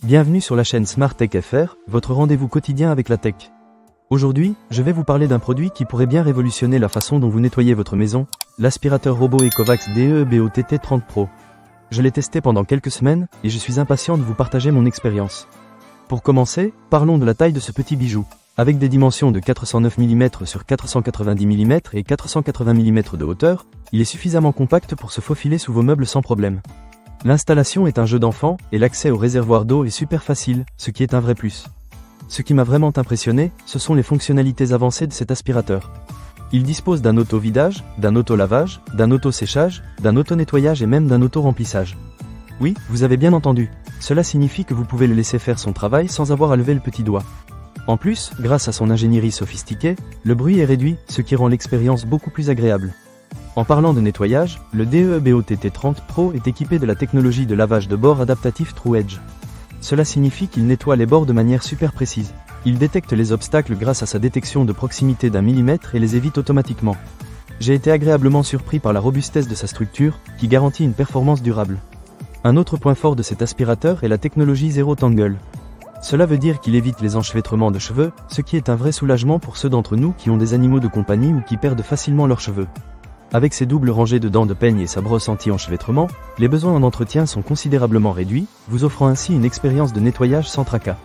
Bienvenue sur la chaîne Smart Tech FR, votre rendez-vous quotidien avec la tech. Aujourd'hui, je vais vous parler d'un produit qui pourrait bien révolutionner la façon dont vous nettoyez votre maison, l'aspirateur robot Ecovacs DE-BO-TT 30 Pro. Je l'ai testé pendant quelques semaines, et je suis impatient de vous partager mon expérience. Pour commencer, parlons de la taille de ce petit bijou. Avec des dimensions de 409 mm sur 490 mm et 480 mm de hauteur, il est suffisamment compact pour se faufiler sous vos meubles sans problème. L'installation est un jeu d'enfant, et l'accès au réservoir d'eau est super facile, ce qui est un vrai plus. Ce qui m'a vraiment impressionné, ce sont les fonctionnalités avancées de cet aspirateur. Il dispose d'un auto-vidage, d'un auto-lavage, d'un auto-séchage, d'un auto-nettoyage et même d'un auto-remplissage. Oui, vous avez bien entendu. Cela signifie que vous pouvez le laisser faire son travail sans avoir à lever le petit doigt. En plus, grâce à son ingénierie sophistiquée, le bruit est réduit, ce qui rend l'expérience beaucoup plus agréable. En parlant de nettoyage, le DE-BO-TT 30 Pro est équipé de la technologie de lavage de bord adaptatif TrueEdge. Cela signifie qu'il nettoie les bords de manière super précise. Il détecte les obstacles grâce à sa détection de proximité d'1 mm et les évite automatiquement. J'ai été agréablement surpris par la robustesse de sa structure, qui garantit une performance durable. Un autre point fort de cet aspirateur est la technologie Zero Tangle. Cela veut dire qu'il évite les enchevêtrements de cheveux, ce qui est un vrai soulagement pour ceux d'entre nous qui ont des animaux de compagnie ou qui perdent facilement leurs cheveux. Avec ses doubles rangées de dents de peigne et sa brosse anti-enchevêtrement, les besoins en entretien sont considérablement réduits, vous offrant ainsi une expérience de nettoyage sans tracas.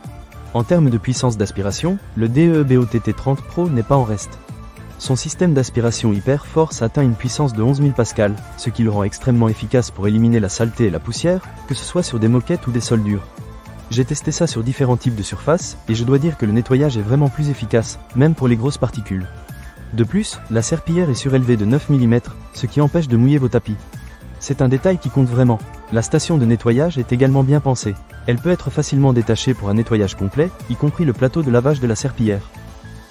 En termes de puissance d'aspiration, le DE-BO-TT 30 Pro n'est pas en reste. Son système d'aspiration Hyper Force atteint une puissance de 11 000 pascal, ce qui le rend extrêmement efficace pour éliminer la saleté et la poussière, que ce soit sur des moquettes ou des sols durs. J'ai testé ça sur différents types de surfaces, et je dois dire que le nettoyage est vraiment plus efficace, même pour les grosses particules. De plus, la serpillière est surélevée de 9 mm, ce qui empêche de mouiller vos tapis. C'est un détail qui compte vraiment. La station de nettoyage est également bien pensée. Elle peut être facilement détachée pour un nettoyage complet, y compris le plateau de lavage de la serpillière.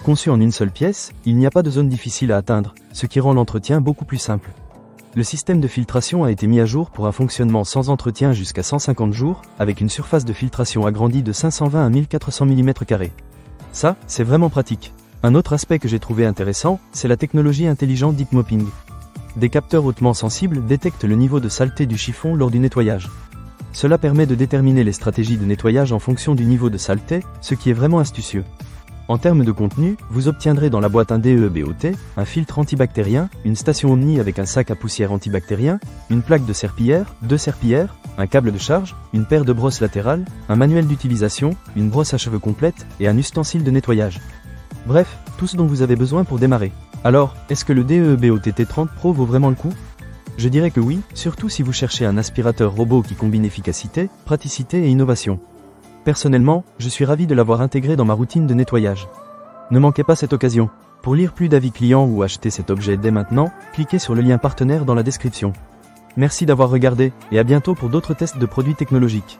Conçu en une seule pièce, il n'y a pas de zone difficile à atteindre, ce qui rend l'entretien beaucoup plus simple. Le système de filtration a été mis à jour pour un fonctionnement sans entretien jusqu'à 150 jours, avec une surface de filtration agrandie de 520 à 1400 mm². Ça, c'est vraiment pratique. Un autre aspect que j'ai trouvé intéressant, c'est la technologie intelligente Deep Mopping. Des capteurs hautement sensibles détectent le niveau de saleté du chiffon lors du nettoyage. Cela permet de déterminer les stratégies de nettoyage en fonction du niveau de saleté, ce qui est vraiment astucieux. En termes de contenu, vous obtiendrez dans la boîte un DE-BOT, un filtre antibactérien, une station Omni avec un sac à poussière antibactérien, une plaque de serpillière, 2 serpillères, un câble de charge, une paire de brosses latérales, un manuel d'utilisation, une brosse à cheveux complète et un ustensile de nettoyage. Bref, tout ce dont vous avez besoin pour démarrer. Alors, est-ce que le DE-BO-TT 30 Pro vaut vraiment le coup? Je dirais que oui, surtout si vous cherchez un aspirateur robot qui combine efficacité, praticité et innovation. Personnellement, je suis ravi de l'avoir intégré dans ma routine de nettoyage. Ne manquez pas cette occasion. Pour lire plus d'avis clients ou acheter cet objet dès maintenant, cliquez sur le lien partenaire dans la description. Merci d'avoir regardé, et à bientôt pour d'autres tests de produits technologiques.